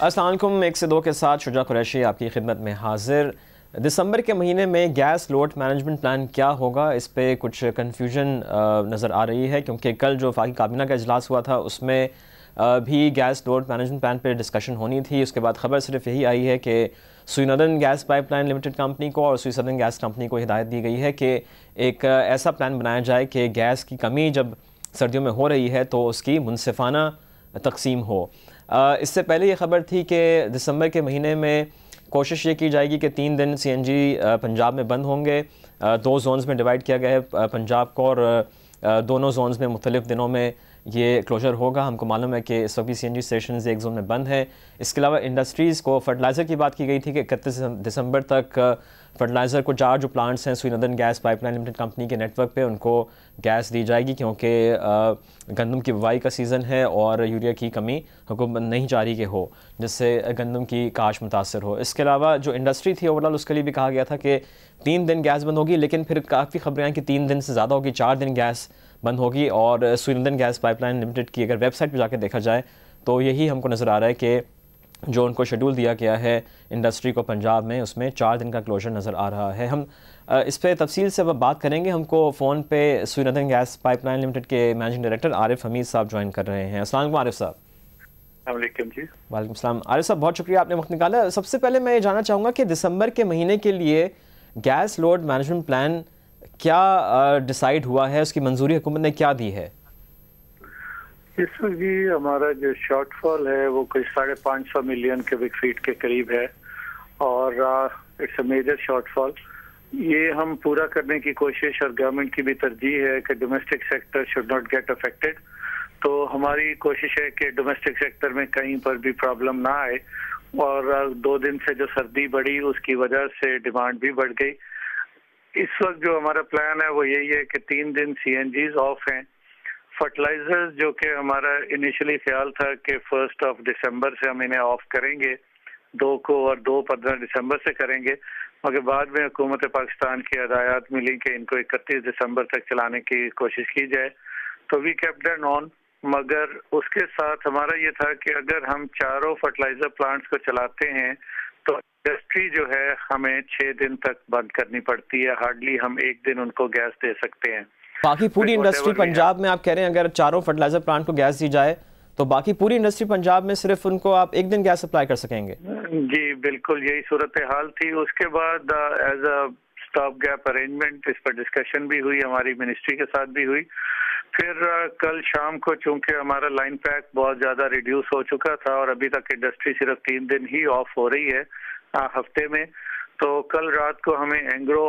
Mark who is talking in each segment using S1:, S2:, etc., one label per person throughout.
S1: السلام علیکم، 1 سے 2 کے ساتھ شجاع قریشی آپ کی خدمت میں حاضر۔ دسمبر کے مہینے میں گیس لوڈ مینجمنٹ پلان کیا ہوگا، اس پہ کچھ کنفیوژن نظر آ رہی ہے، کیونکہ کل جو وفاقی کابینہ کا اجلاس ہوا تھا اس میں بھی گیس لوڈ مینجمنٹ پلان پہ ڈسکشن ہونی تھی۔ اس کے بعد خبر صرف یہی آئی ہے کہ Sui northern gas pipeline limited company کو اور سوئی سدرن گیس کمپنی کو ہدایت دی گئی ہے کہ ایک ایسا پلان بنایا جائے کہ گیس کی کمی جب سردیوں میں ہو رہی ہے تو اس کی منصفانہ تقسیم ہو۔ اس سے پہلے یہ خبر تھی کہ دسمبر کے مہینے میں کوشش یہ کی جائے گی کہ 3 دن سی این جی پنجاب میں بند ہوں گے۔ 2 زونز میں ڈیوائیڈ کیا گیا ہے پنجاب کو، اور دونوں زونز میں مختلف دنوں میں یہ کلوجر ہوگا۔ ہم کو معلوم ہے کہ اس وقت بھی سی این جی اسٹیشنز ایک زون میں بند ہیں۔ اس کے علاوہ انڈسٹریز کو فرٹیلائزر کی بات کی گئی تھی کہ 31 دسمبر تک فرٹیلائزر کو 4 جو پلانٹس ہیں Sui northern gas pipeline limited company کے نیٹ ورک پہ ان کو گیس دی جائے گی، کیونکہ گندم کی بوائی کا سیزن ہے اور یوریا کی کمی حکومت نہیں چاہ رہی کہ ہو، جس سے گندم کی کاشت متاثر ہو۔ اس کے علاوہ جو انڈسٹری تھی اوور آل اس کے لیے بھی کہا گیا تھا کہ 3 دن گیس بند ہوگی، لیکن پھر کافی خبریں ہیں کہ 3 دن سے زیادہ ہوگی، 4 دن گیس بند ہوگی۔ اور سوئی northern gas pipeline limited کی اگر ویب سائٹ پہ جا کے دیکھا جائے تو یہی ہم کو نظر آ رہا ہے کہ جو ان کو شیڈول دیا گیا ہے انڈسٹری کو پنجاب میں، اس میں 4 دن کا کلوجر نظر آ رہا ہے۔ ہم اس پہ تفصیل سے اب بات کریں گے۔ ہم کو فون پہ سوئی northern gas pipeline limited کے مینیجنگ ڈائریکٹر عارف حمید صاحب جوائن کر رہے ہیں۔ السلام علیکم عارف صاحب۔
S2: السلام علیکم جی۔
S1: وعلیکم السلام عارف صاحب، بہت شکریہ آپ نے وقت نکالا۔ سب سے پہلے میں یہ جاننا چاہوں گا کہ دسمبر کے مہینے کے لیے گیس لوڈ مینجمنٹ پلان کیا ڈیسائیڈ ہوا ہے، اس کی منظوری حکومت نے کیا دی ہے؟
S2: اس وقت جی ہمارا جو شارٹ فال ہے وہ کوئی 550 ملین کیوبک فیٹ کے قریب ہے، اور اٹس اے میجر شارٹ فال۔ یہ ہم پورا کرنے کی کوشش اور گورنمنٹ کی بھی ترجیح ہے کہ domestic sector should not get affected, تو ہماری کوشش ہے کہ ڈومیسٹک سیکٹر میں کہیں پر بھی پرابلم نہ آئے۔ اور 2 دن سے جو سردی بڑھی اس کی وجہ سے ڈیمانڈ بھی بڑھ گئی۔ اس وقت جو ہمارا پلان ہے وہ یہی ہے کہ 3 دن سی این جیز آف ہیں۔ فرٹیلائزر جو کہ ہمارا انیشلی خیال تھا کہ 1 دسمبر سے ہم انہیں آف کریں گے 2 کو، اور 2 15 دسمبر سے کریں گے، مگر بعد میں حکومت پاکستان کی ہدایات ملی کہ ان کو 31 دسمبر تک چلانے کی کوشش کی جائے، تو وی کیپٹ دیم آن۔ مگر اس کے ساتھ ہمارا یہ تھا کہ اگر ہم 4 فرٹیلائزر پلانٹس کو چلاتے ہیں تو انڈسٹری جو ہے ہمیں 6 دن تک بند کرنی پڑتی ہے، ہارڈلی ہم 1 دن ان کو گیس دے سکتے ہیں۔
S1: باقی پوری انڈسٹری پنجاب میں آپ کہہ رہے ہیں اگر 4 فرٹیلائزر پلانٹ کو گیس دی جائے تو باقی پوری انڈسٹری پنجاب میں صرف ان کو آپ 1 دن گیس سپلائی کر سکیں گے؟
S2: جی بالکل یہی صورتحال تھی۔ اس کے بعد as a stop gap arrangement اس پر ڈسکشن بھی ہوئی، ہماری منسٹری کے ساتھ بھی ہوئی۔ پھر کل شام کو چونکہ ہمارا لائن پیک بہت زیادہ ریڈیوس ہو چکا تھا اور ابھی تک انڈسٹری صرف 3 دن ہی آف ہو رہی ہے ہفتے میں، تو کل رات کو ہمیں اینگرو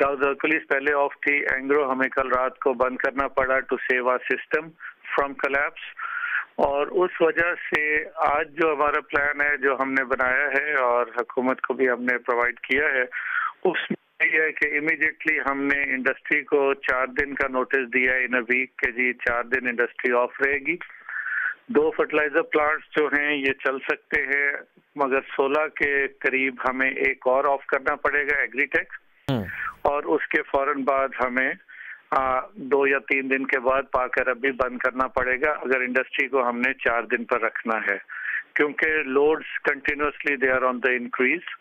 S2: ہرکولیس پہلے آف تھی، اینگرو ہمیں کل رات کو بند کرنا پڑا to save our system from collapse. اور اس وجہ سے آج جو ہمارا پلان ہے جو ہم نے بنایا ہے اور حکومت کو بھی ہم نے پرووائڈ کیا ہے، اس میں یہ ہے کہ امیڈیٹلی ہم نے انڈسٹری کو 4 دن کا نوٹس دیا ہے ان اے ویک کہ جی 4 دن انڈسٹری آف رہے گی۔ 2 فرٹیلائزر پلانٹس جو ہیں یہ چل سکتے ہیں، مگر 16 کے قریب ہمیں ایک اور آف کرنا پڑے گا ایگری ٹیکس، اور اس کے فوراً بعد ہمیں 2 یا 3 دن کے بعد پاک عربی بند کرنا پڑے گا اگر انڈسٹری کو ہم نے 4 دن پر رکھنا ہے، کیونکہ loads continuously they are on the increase,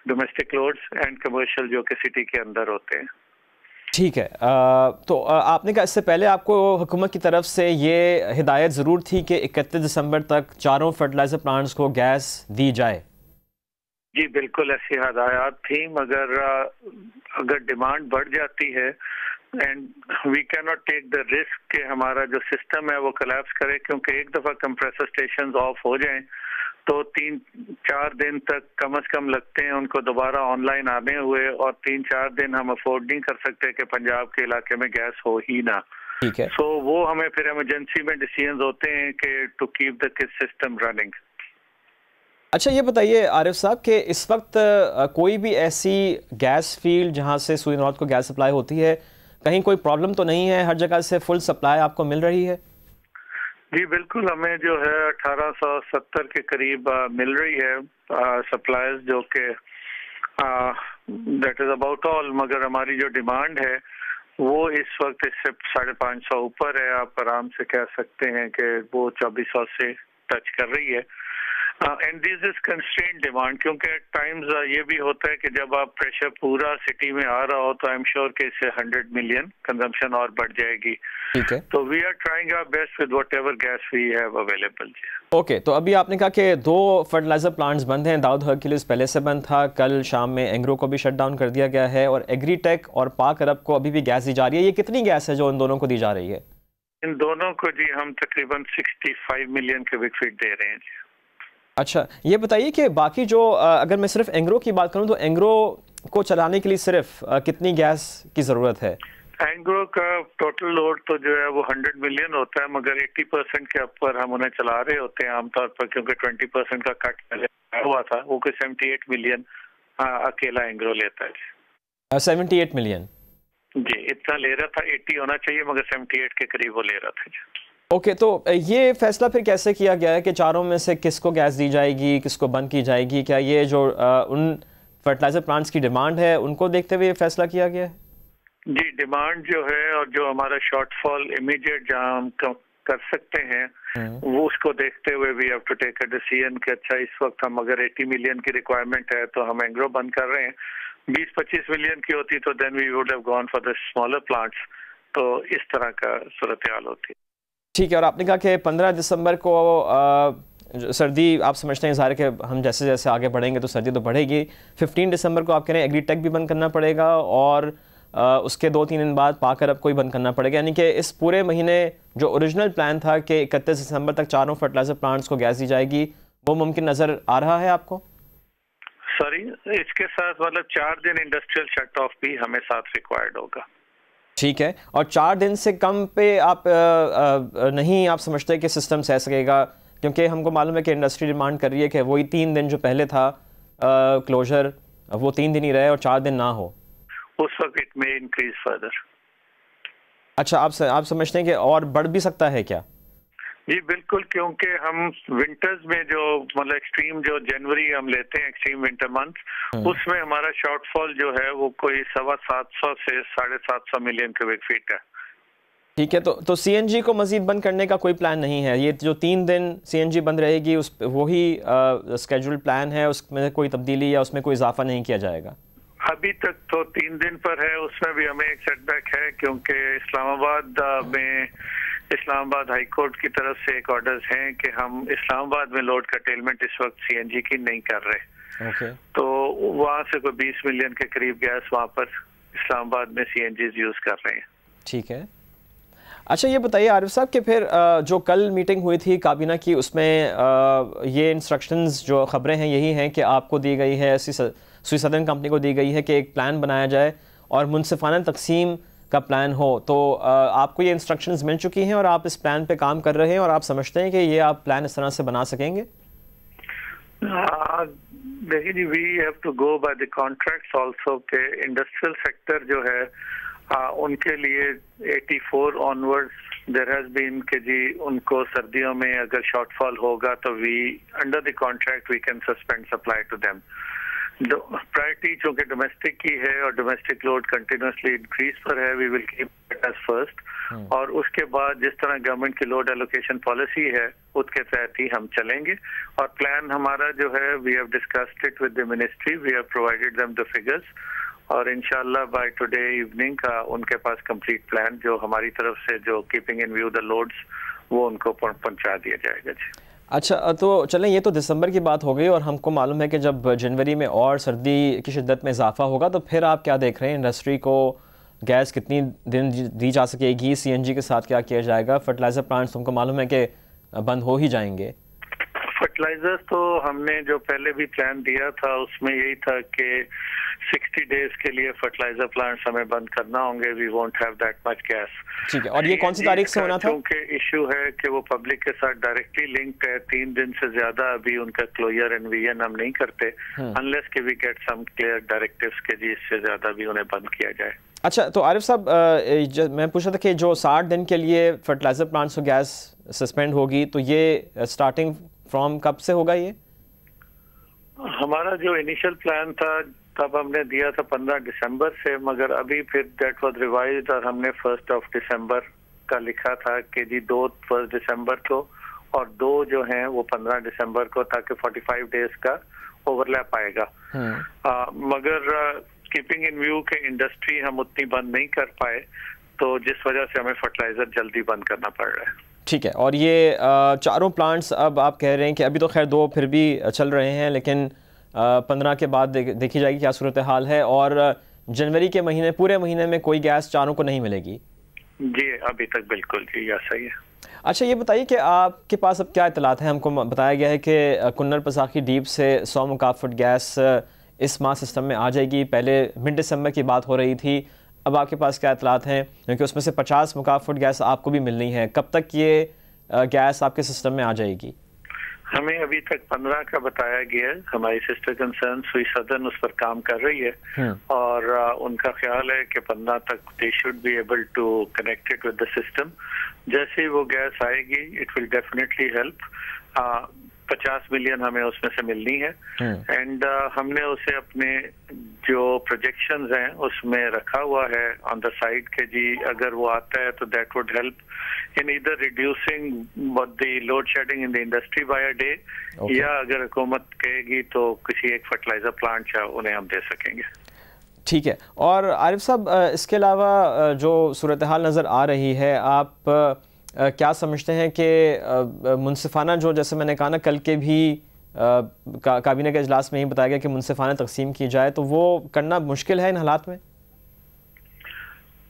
S2: domestic loads and commercial جو کہ سٹی کے اندر ہوتے ہیں۔
S1: ٹھیک ہے، تو آپ نے کہا اس سے پہلے آپ کو حکومت کی طرف سے یہ ہدایت ضرور تھی کہ 31 دسمبر تک 4 فرٹیلائزر پلانٹس کو گیس دی جائے؟
S2: جی بالکل ایسی ہدایات تھیں، مگر اگر ڈیمانڈ بڑھ جاتی ہے اینڈ وی کی ناٹ ٹیک دا رسک کہ ہمارا جو سسٹم ہے وہ کلیپس کرے، کیونکہ ایک دفعہ کمپریسر اسٹیشنز آف ہو جائیں تو 3-4 دن تک کم از کم لگتے ہیں ان کو دوبارہ آن لائن آنے ہوئے، اور 3-4 دن ہم افورڈ نہیں کر سکتے کہ پنجاب کے علاقے میں گیس ہو ہی نہ۔
S1: ٹھیک ہے،
S2: سو وہ ہمیں پھر ایمرجنسی میں ڈیسیژنز ہوتے ہیں کہ to keep the system running.
S1: اچھا یہ بتائیے عارف صاحب کہ اس وقت کوئی بھی ایسی گیس فیلڈ جہاں سے سوئی نارتھ کو گیس سپلائی ہوتی ہے، کہیں کوئی پرابلم تو نہیں ہے؟ ہر جگہ سے فل سپلائی آپ کو مل رہی ہے؟
S2: جی بالکل، ہمیں جو ہے 1870 کے قریب مل رہی ہے سپلائز، جو کہ دیٹ از اباؤٹ آل، مگر ہماری جو ڈیمانڈ ہے وہ اس وقت اس سے 550 اوپر ہے۔ آپ آرام سے کہہ سکتے ہیں کہ وہ 2400 سے ٹچ کر رہی ہے۔ And this is constrained demand, کیونکہ ایٹ ٹائمز یہ بھی ہوتا ہے کہ جب آپ پریشر پورا سٹی میں آ رہا ہو تو آئی ایم شیور کہ اس سے 100 ملین کنزمپشن اور بڑھ جائے گی.
S1: ٹھیک ہے،
S2: تو we are trying our best with whatever gas we have available.
S1: Okay, تو ابھی آپ نے کہا کہ 2 فرٹیلائزر پلانٹس بند ہیں. داؤد ہرکیولس پہلے سے بند تھا، کل شام میں اینگرو کو بھی شٹ ڈاؤن کر دیا گیا ہے، اور ایگری ٹیک اور پاک عرب کو ابھی بھی گیس دی جا رہی ہے. یہ کتنی گیس ہے جو ان دونوں کو دی جا رہی ہے؟
S2: ان دونوں کو جی ہم تقریباً 65 ملین کیوبک فیٹ دے رہے ہیں جی.
S1: اچھا، یہ بتائیے کہ باقی جو اگر میں صرف اینگرو کی بات کروں تو اینگرو کو چلانے کے لیے صرف کتنی گیس کی ضرورت ہے؟
S2: اینگرو کا ٹوٹل لوڈ تو جو ہے وہ 100 ملین ہوتا ہے، مگر 80% کے اوپر ہم انہیں چلا رہے ہوتے ہیں عام طور پر، کیونکہ 20% کا کٹ پہلے ہوا تھا. وہ کوئی 78 ملین اکیلا اینگرو لیتا ہے.
S1: 78 ملین
S2: جی اتنا لے رہا تھا. 80 ہونا چاہیے مگر 78 کے قریب وہ لے رہا تھا جی.
S1: اوکے، تو یہ فیصلہ پھر کیسے کیا گیا ہے کہ چاروں میں سے کس کو گیس دی جائے گی، کس کو بند کی جائے گی؟ کیا یہ جو ان فرٹیلائزر پلانٹس کی ڈیمانڈ ہے ان کو دیکھتے ہوئے یہ فیصلہ کیا گیا ہے؟
S2: جی ڈیمانڈ جو ہے اور جو ہمارا شارٹ فال امیڈیٹ جہاں ہم کر سکتے ہیں وہ اس کو دیکھتے ہوئے we have to take a decision کہ اچھا اس وقت ہم اگر 80 ملین کی ریکوائرمنٹ ہے تو ہم اینگرو بند کر رہے ہیں. 20-25 ملین کی ہوتی تو then we would have gone for the smaller plants. تو اس طرح کا صورتحال ہوتی ہے.
S1: ٹھیک ہے، اور آپ نے کہا کہ 15 دسمبر کو سردی آپ سمجھتے ہیں، ظاہر کہ ہم جیسے جیسے آگے بڑھیں گے تو سردی تو بڑھے گی. 15 دسمبر کو آپ کہہ رہے ہیں ایگری ٹیک بھی بند کرنا پڑے گا، اور اس کے 2-3 دن بعد پاک عرب کو ہی بند کرنا پڑے گا. یعنی کہ اس پورے مہینے جو اوریجنل پلان تھا کہ 31 دسمبر تک چاروں فرٹیلائزر پلانٹس کو گیس دی جائے گی، وہ ممکن نظر آ رہا ہے آپ کو؟
S2: سوری، اس کے ساتھ مطلب 4 دن انڈسٹریل شٹ آف بھی ہمیں ساتھ ریکوائرڈ ہوگا.
S1: ٹھیک ہے، اور 4 دن سے کم پہ آپ نہیں آپ سمجھتے کہ سسٹم سہ سکے گا؟ کیونکہ ہم کو معلوم ہے کہ انڈسٹری ڈیمانڈ کر رہی ہے کہ وہی 3 دن جو پہلے تھا کلوجر، وہ 3 دن ہی رہے اور 4 دن نہ ہو.
S2: اس وقت اٹ میں انکریز فردر.
S1: اچھا، آپ سمجھتے ہیں کہ اور بڑھ بھی سکتا ہے کیا؟
S2: جی بالکل، کیونکہ ہم ونٹرز میں جو مطلب ایکسٹریم جو جنوری ہم لیتے ہیں ایکسٹریم ونٹر منتھ، اس میں ہمارا شارٹ فال جو ہے وہ کوئی 750 سے 750 ملین کیوبک فیٹ ہے.
S1: ٹھیک ہے، تو سی این جی کو مزید بند کرنے کا کوئی پلان نہیں ہے؟ یہ جو 3 دن سی این جی بند رہے گی اس وہی اسکیجول پلان ہے، اس میں کوئی تبدیلی یا اس میں کوئی اضافہ نہیں کیا جائے گا؟
S2: ابھی تک تو 3 دن پر ہے. اس میں بھی ہمیں ایک سیٹ بیک ہے کیونکہ اسلام آباد ہائی کورٹ کی طرف سے ایک آرڈرز ہیں کہ ہم اسلام آباد میں لوڈ کرٹیلمنٹ اس وقت سی این جی کی نہیں کر رہے. تو وہاں سے کوئی 20 ملین کے قریب گیس وہاں پر اسلام آباد میں سی این جیز یوز کر رہے ہیں.
S1: ٹھیک ہے. اچھا یہ بتائیے عارف صاحب کہ پھر جو کل میٹنگ ہوئی تھی کابینہ کی، اس میں یہ انسٹرکشنز جو خبریں ہیں یہی ہیں کہ آپ کو دی گئی ہے، سوئی سدرن کمپنی کو دی گئی ہے کہ ایک پلان بنایا جائے اور منصفانہ تقسیم کا پلان ہو. تو آپ کو یہ انسٹرکشنز مل چکی ہیں اور آپ اس پلان پہ کام کر رہے ہیں، اور آپ سمجھتے ہیں کہ یہ آپ پلان اس طرح سے بنا سکیں گے؟
S2: دیکھیے جی، we have to go by the contracts also کہ انڈسٹریل سیکٹر جو ہے ان کے لیے 84 آنورڈز دیر ہیز بین کہ جی ان کو سردیوں میں اگر شارٹ فال ہوگا تو we under the contract we can suspend supply to them. Priority چونکہ ڈومیسٹک کی ہے اور ڈومیسٹک لوڈ کنٹینیوسلی انکریز پر ہے، we will keep it as first. اور اس کے بعد جس طرح گورنمنٹ کی لوڈ ایلوکیشن پالیسی ہے اس کے تحت ہی ہم چلیں گے. اور پلان ہمارا جو ہے we have discussed it with the ministry, we have provided them the figures, اور انشاءاللہ بائی ٹوڈے ایوننگ کا ان کے پاس کمپلیٹ پلان جو ہماری طرف سے جو keeping in view the loads وہ ان کو پہنچا دیا جائے گا. جی
S1: اچھا، تو چلیں یہ تو دسمبر کی بات ہو گئی، اور ہم کو معلوم ہے کہ جب جنوری میں اور سردی کی شدت میں اضافہ ہوگا تو پھر آپ کیا دیکھ رہے ہیں؟ انڈسٹری کو گیس کتنی دن دی جا سکے گی؟ سی این جی کے ساتھ کیا کیا جائے گا؟ فرٹیلائزر پلانٹس ہم کو معلوم ہے کہ بند ہو ہی جائیں گے.
S2: فرٹیلائزر تو ہم نے جو پہلے بھی پلان دیا تھا اس میں یہی تھا کہ 60 ڈیز کے لیے فرٹیلائزر پلانٹس ہمیں بند کرنا ہوں گے. We won't have that much gas.
S1: ٹھیک ہے، اور یہ کون سی تاریخ سے ہونا تھا؟
S2: کیونکہ ایشو ہے کہ وہ پبلک کے ساتھ ڈائریکٹلی لنکڈ ہے. 3 دن سے زیادہ ابھی ان کا کلوجر اینڈ ویژن ہم نہیں کرتے انلیس کہ we get some clear directives کے جی اس سے زیادہ بھی انہیں بند کیا جائے.
S1: اچھا، تو عارف صاحب میں پوچھ رہا تھا کہ جو 60 دن کے لیے فرٹیلائزر پلانٹس کو گیس سسپینڈ ہوگی تو یہ اسٹارٹنگ فرام کب سے ہوگا؟ یہ
S2: ہمارا جو انیشل پلان تھا تب ہم نے دیا تھا 15 دسمبر سے، مگر ابھی پھر دیٹ واز ریوائزڈ اور ہم نے 1 دسمبر کا لکھا تھا کہ جی 1 دسمبر کو اور 2 جو ہیں وہ 15 دسمبر کو، تاکہ 45 ڈیز کا اوورلیپ آئے گا. مگر کیپنگ ان ویو کہ انڈسٹری ہم اتنی بند نہیں کر پائے، تو جس وجہ سے ہمیں فرٹیلائزر جلدی بند کرنا پڑ رہا ہے.
S1: ٹھیک ہے. اور یہ چاروں پلانٹس اب آپ کہہ رہے ہیں کہ ابھی تو خیر 2 پھر بھی چل رہے ہیں، لیکن 15 کے بعد دیکھی جائے گی کیا صورتحال ہے، اور جنوری کے مہینے پورے مہینے میں کوئی گیس چاروں کو نہیں ملے گی؟
S2: جی ابھی تک بالکل جی صحیح ہے.
S1: اچھا یہ بتائیے کہ آپ کے پاس اب کیا اطلاعات ہیں؟ ہم کو بتایا گیا ہے کہ کنر پساخی ڈیپ سے 100 مکعب فٹ گیس اس ماہ سسٹم میں آ جائے گی. پہلے مڈ دسمبر کی بات ہو رہی تھی، اب آپ کے پاس کیا اطلاعات ہیں؟ کیونکہ اس میں سے 50 مکعب فٹ گیس آپ کو بھی ملنی ہے. کب تک یہ گیس آپ کے سسٹم میں آ جائے گی؟
S2: ہمیں ابھی تک 15 کا بتایا گیا ہے. ہماری سسٹر کنسرن سوئی سدرن اس پر کام کر رہی ہے، اور ان کا خیال ہے کہ 15 تک they should be able to connect it with the system. جیسے ہی وہ گیس آئے گی it will definitely help. 50 million ہمیں اس میں سے ملنی ہے، اینڈ ہم نے اسے اپنے جو پروجیکشنز ہیں اس میں رکھا ہوا ہے آن دا سائڈ کہ جی اگر وہ آتا ہے تو that would help in either reducing the load shedding in the industry by a day, یا اگر حکومت کہے گی تو کسی ایک فرٹیلائزر پلانٹ انہیں ہم دے سکیں گے.
S1: ٹھیک ہے. اور عارف صاحب اس کے علاوہ جو صورتحال نظر آ رہی ہے، آپ کیا سمجھتے ہیں کہ منصفانہ جو جیسے میں نے کہا نا کل کے بھی کابینہ کے اجلاس میں ہی بتایا گیا کہ منصفانہ تقسیم کی جائے، تو وہ کرنا مشکل ہے ان حالات میں؟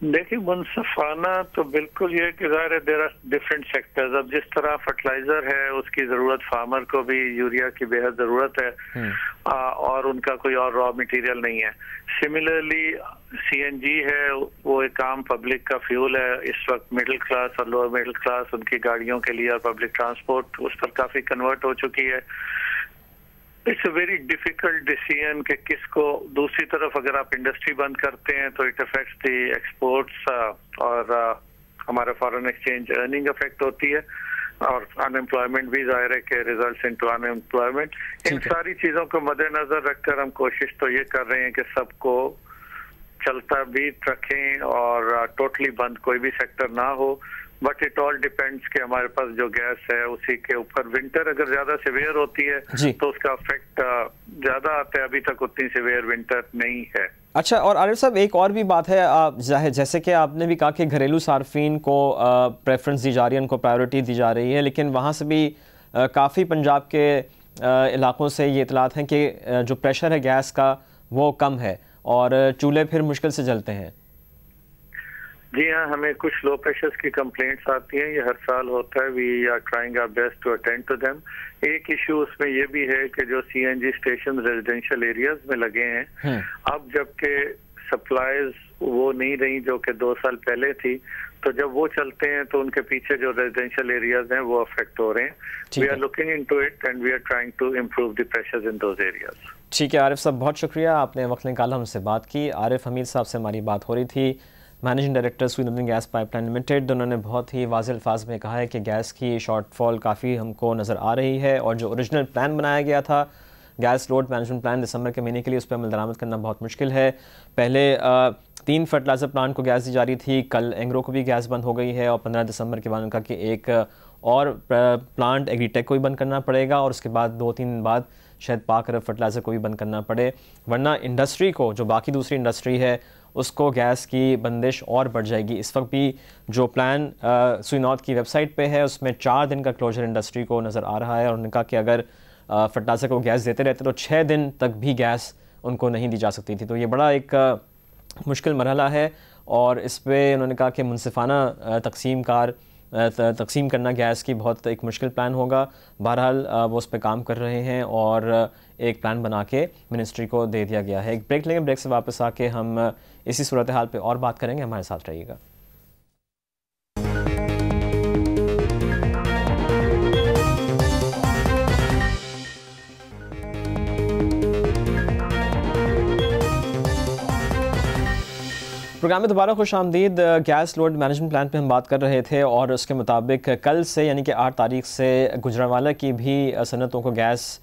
S2: دیکھیں منصفانہ تو بالکل یہ کہ ظاہر ہے دیر آر ڈفرینٹ سیکٹرز. اب جس طرح فرٹیلائزر ہے اس کی ضرورت فارمر کو بھی یوریا کی بے حد ضرورت ہے، اور ان کا کوئی اور را مٹیریل نہیں ہے. سملرلی سی این جی ہے، وہ ایک عام پبلک کا فیول ہے. اس وقت مڈل کلاس اور لوور مڈل کلاس ان کی گاڑیوں کے لیے اور پبلک ٹرانسپورٹ اس پر کافی کنورٹ ہو چکی ہے. It's a very difficult decision کہ کس کو. دوسری طرف اگر آپ انڈسٹری بند کرتے ہیں تو اٹ افیکٹس دی ایکسپورٹس، اور ہمارا فارن ایکسچینج ارننگ افیکٹ ہوتی ہے، اور ان امپلائمنٹ بھی ظاہر ہے کہ ریزلٹس انٹو ان امپلائمنٹ. ان ساری چیزوں کو مد نظر رکھ کر ہم کوشش تو یہ کر رہے ہیں کہ سب کو چلتا بھی رکھیں اور ٹوٹلی بند کوئی بھی سیکٹر نہ ہو. بٹ اٹ آل ڈیپینڈس کہ ہمارے پاس جو گیس ہے اسی کے اوپر. ونٹر اگر زیادہ سیویئر ہوتی ہے تو اس کا افیکٹ زیادہ آتا ہے. ابھی تک اتنی سیویئر ونٹر نہیں ہے.
S1: اچھا. اور عارف صاحب ایک اور بھی بات ہے، جیسے کہ آپ نے بھی کہا کہ گھریلو صارفین کو پریفرنس دی جا رہی ہے، ان کو پرائیورٹی دی جا رہی ہے، لیکن وہاں سے بھی کافی پنجاب کے علاقوں سے یہ اطلاعات ہیں کہ جو پریشر ہے گیس کا وہ کم ہے اور چولہے پھر مشکل سے جلتے ہیں.
S2: جی ہاں، ہمیں کچھ لو پریشرز کی کمپلینٹس آتی ہیں. یہ ہر سال ہوتا ہے. We are trying our best to attend to them. ایک ایشو اس میں یہ بھی ہے کہ جو C N G station residential areas میں لگے ہیں، اب جبکہ سپلائیز وہ نہیں رہی جو کہ 2 سال پہلے تھی، تو جب وہ چلتے ہیں تو ان کے پیچھے جو ریزیڈینشیل ایریاز ہیں وہ افیکٹ ہو رہے ہیں. We are looking into it and we are trying to improve the pressures in those areas.
S1: ٹھیک ہے عارف صاحب، بہت شکریہ، آپ نے وقت نکالا ہم سے بات کی. عارف حمید صاحب سے ہماری بات ہو رہی تھی، managing director Sui northern gas pipeline limited. انہوں نے بہت ہی واضح الفاظ میں کہا ہے کہ گیس کی شارٹ فال کافی ہم کو نظر آ رہی ہے، اور جو اوریجنل پلان بنایا گیا تھا گیس لوڈ مینجمنٹ پلان دسمبر کے مہینے کے لیے، اس پہ عمل درآمد کرنا بہت مشکل ہے. پہلے 3 فرٹیلائزر پلانٹ کو گیس دی جا رہی تھی، کل اینگرو کو بھی گیس بند ہو گئی ہے، اور 15 دسمبر کے بعد ان کا کہ ایک اور پلانٹ ایگری ٹیک کو بھی بند کرنا پڑے گا، اور اس کے بعد 2-3 دن بعد شاید پاک عرب فرٹیلائزر کو بھی بند کرنا پڑے، ورنہ انڈسٹری کو جو باقی دوسری انڈسٹری ہے اس کو گیس کی بندش اور بڑھ جائے گی. اس وقت بھی جو پلان سوئی نارتھ کی ویب سائٹ پہ ہے اس میں 4 دن کا کلوجر انڈسٹری کو نظر آ رہا ہے، اور انہوں نے کہا کہ اگر فرٹیلائزر کو گیس دیتے رہتے تو 6 دن تک بھی گیس ان کو نہیں دی جا سکتی تھی. تو یہ بڑا ایک مشکل مرحلہ ہے، اور اس پہ انہوں نے کہا کہ منصفانہ تقسیم کرنا گیس کی بہت ایک مشکل پلان ہوگا. بہرحال وہ اس پہ کام کر رہے ہیں اور ایک پلان بنا کے منسٹری کو دے دیا گیا ہے. ایک بریک لیں گے، بریک سے واپس آ کے ہم اسی صورتحال پہ اور بات کریں گے. ہمارے ساتھ رہیے گا. پروگرام میں دوبارہ خوش آمدید. گیس لوڈ مینجمنٹ پلان پہ ہم بات کر رہے تھے، اور اس کے مطابق کل سے یعنی کہ 8 تاریخ سے گجرانوالہ کی بھی صنعتوں کو گیس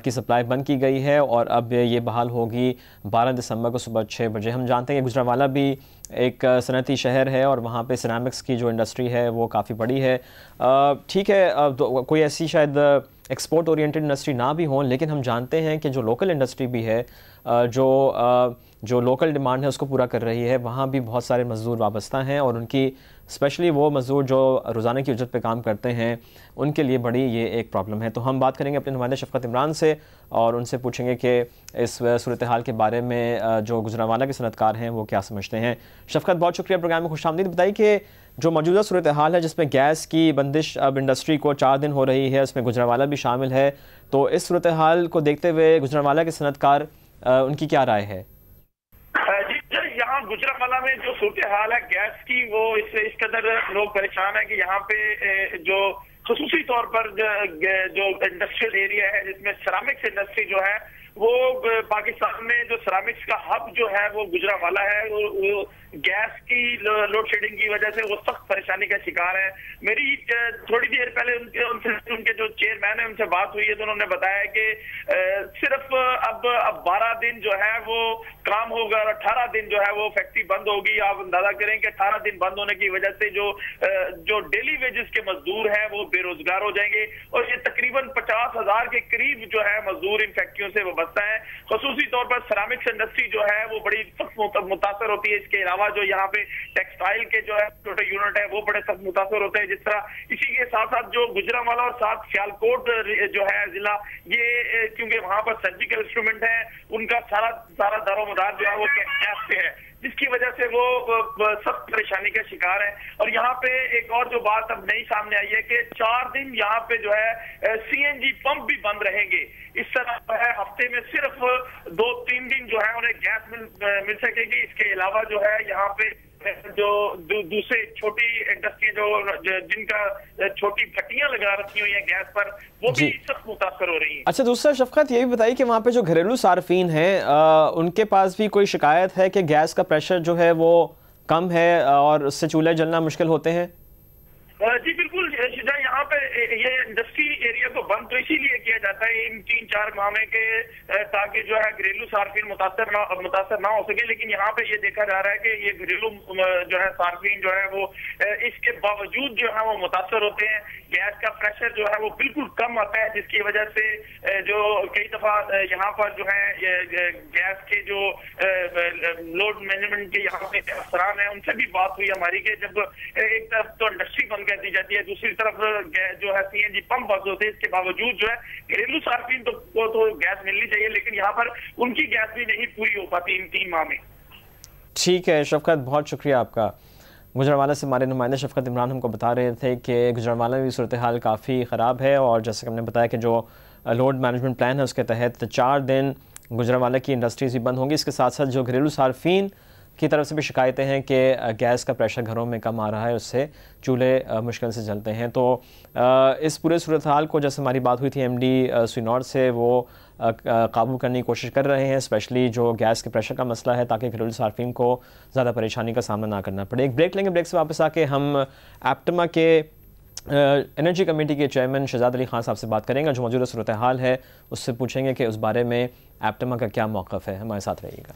S1: کی سپلائی بند کی گئی ہے، اور اب یہ بحال ہوگی 12 دسمبر کو صبح 6 بجے. ہم جانتے ہیں کہ گجرانوالہ بھی ایک صنعتی شہر ہے اور وہاں پہ سیرامکس کی جو انڈسٹری ہے وہ کافی بڑی ہے. ٹھیک ہے, کوئی ایسی شاید ایکسپورٹ اورینٹڈ انڈسٹری نہ بھی ہوں, لیکن ہم جانتے ہیں کہ جو لوکل انڈسٹری بھی ہے, جو لوکل ڈیمانڈ ہے اس کو پورا کر رہی ہے, وہاں بھی بہت سارے مزدور وابستہ ہیں, اور ان کی اسپیشلی وہ مزدور جو روزانہ کی اجرت پہ کام کرتے ہیں ان کے لیے بڑی یہ ایک پرابلم ہے. تو ہم بات کریں گے اپنے نمائندے شفقت عمران سے اور ان سے پوچھیں گے کہ اس صورتحال کے بارے میں جو گجرانوالہ کے صنعت کار ہیں وہ کیا سمجھتے ہیں. شفقت, بہت شکریہ پروگرام میں خوش آمدید. بتائیے کہ جو موجودہ صورتحال ہے جس میں گیس کی بندش اب انڈسٹری کو 4 دن ہو رہی ہے, اس میں گجرانوالہ بھی شامل ہے, تو اس صورتحال کو دیکھتے ہوئے گجرانوالہ کے صنعت کار ان کی کیا رائے ہے؟
S3: یہاں گجرانوالہ میں جو صورتحال ہے گیس کی, وہ اس قدر لوگ پریشان ہیں کہ یہاں پہ جو خصوصی طور پر جو انڈسٹریل ایریا ہے جس میں سیرامکس انڈسٹری جو ہے وہ پاکستان میں جو سیرامکس کا ہب جو ہے وہ گجرانوالہ ہے, وہ گیس کی لوڈ شیڈنگ کی وجہ سے وہ سخت پریشانی کا شکار ہے. میری تھوڑی دیر پہلے ان کے جو چیئرمین ہیں ان سے بات ہوئی ہے تو انہوں نے بتایا کہ صرف اب 12 دن جو ہے وہ کام ہوگا اور 18 دن جو ہے وہ فیکٹری بند ہوگی. آپ اندازہ کریں کہ 18 دن بند ہونے کی وجہ سے جو ڈیلی ویجز کے مزدور ہیں وہ بے روزگار ہو جائیں گے, اور یہ تقریباً 50,000 کے قریب جو ہے مزدور ان فیکٹریوں سے وابستہ ہیں. خصوصی طور پر سیرامکس انڈسٹری جو ہے وہ بڑی سخت متاثر ہوتی ہے. اس کے علاوہ جو یہاں پہ ٹیکسٹائل کے جو ہے چھوٹے یونٹ ہیں وہ بڑے سخت متاثر ہوتے ہیں. جس طرح اسی کے ساتھ ساتھ جو گجرانوالہ اور ساتھ سیالکوٹ جو ہے ضلع, یہ کیونکہ وہاں پر سرجیکل انسٹرومنٹ ہے, ان کا سارا دار و مدار جو ہے وہ گیس پہ ہے, جس کی وجہ سے وہ سخت پریشانی کا شکار ہے. اور یہاں پہ ایک اور جو بات اب نئی سامنے آئی ہے کہ 4 دن یہاں پہ جو ہے CNG پمپ بھی بند رہیں گے. اس طرح ہے ہفتے میں صرف 2-3 دن جو ہے انہیں گیس مل سکے گی. اس کے علاوہ جو ہے یہاں پہ جو دوسرے چھوٹی انڈسٹری جن کا چھوٹی پٹیاں لگا رکھی ہوئی ہیں گیس پر, وہ بھی سخت متاثر ہو رہی ہیں.
S1: اچھا, دوسرا شفقت یہ بھی بتائیے کہ وہاں پہ جو گھریلو صارفین ہیں ان کے پاس بھی کوئی شکایت ہے کہ گیس کا پریشر جو ہے وہ کم ہے اور اس سے چولہے جلنا مشکل ہوتے ہیں؟
S3: جی بالکل شجاع, یہاں پہ یہ انڈسٹری ایریا کو بند تو اسی لیے کیا جاتا ہے ان 3-4 ماہ میں کہ تاکہ جو ہے گھریلو صارفین متاثر نہ ہو سکے. لیکن یہاں پہ یہ دیکھا جا رہا ہے کہ یہ گھریلو جو ہے صارفین جو ہے وہ اس کے باوجود جو ہے وہ متاثر ہوتے ہیں. گیس کا پریشر جو ہے وہ بالکل کم آتا ہے, جس کی وجہ سے جو کئی دفعہ یہاں پر جو ہے گیس کے جو لوڈ مینجمنٹ کے یہاں پہ افسران ہیں ان سے بھی بات ہوئی ہماری کہ جب ایک طرف تو انڈسٹری بند کر دی جاتی ہے, دوسری طرف جو ہے CNG پمپ بند ہوتے ہیں, اس کے باوجود جو ہے گھریلو صارفین تو گیس ملنی چاہیے, لیکن یہاں پر ان کی گیس بھی نہیں پوری ہو پاتی ان 3 ماہ میں.
S1: ٹھیک ہے شفقت, بہت شکریہ آپ کا. گجرانوالہ سے ہمارے نمائندے شفقت عمران ہم کو بتا رہے تھے کہ گجرانوالہ میں صورتحال کافی خراب ہے, اور جیسے کہ ہم نے بتایا کہ جو لوڈ مینجمنٹ پلان ہے اس کے تحت 4 دن گجرانوالہ کی انڈسٹریز بھی بند ہوں گی. اس کے ساتھ ساتھ جو گھریلو صارفین کی طرف سے بھی شکایتیں ہیں کہ گیس کا پریشر گھروں میں کم آ رہا ہے, اس سے چولہے مشکل سے جلتے ہیں. تو اس پورے صورتحال کو, جیسے ہماری بات ہوئی تھی MD سوئی نارتھ سے, وہ قابو کرنے کی کوشش کر رہے ہیں, اسپیشلی جو گیس کے پریشر کا مسئلہ ہے, تاکہ گھریلو صارفین کو زیادہ پریشانی کا سامنا نہ کرنا پڑے. ایک بریک لیں گے, بریک سے واپس آ کے ہم ایپٹما کے انرجی کمیٹی کے چیئرمین شہزاد علی خان صاحب سے بات کریں گے. جو موجودہ صورتحال ہے اس سے پوچھیں گے کہ اس بارے میں ایپٹما کا کیا موقف ہے. ہمارے ساتھ رہیے گا.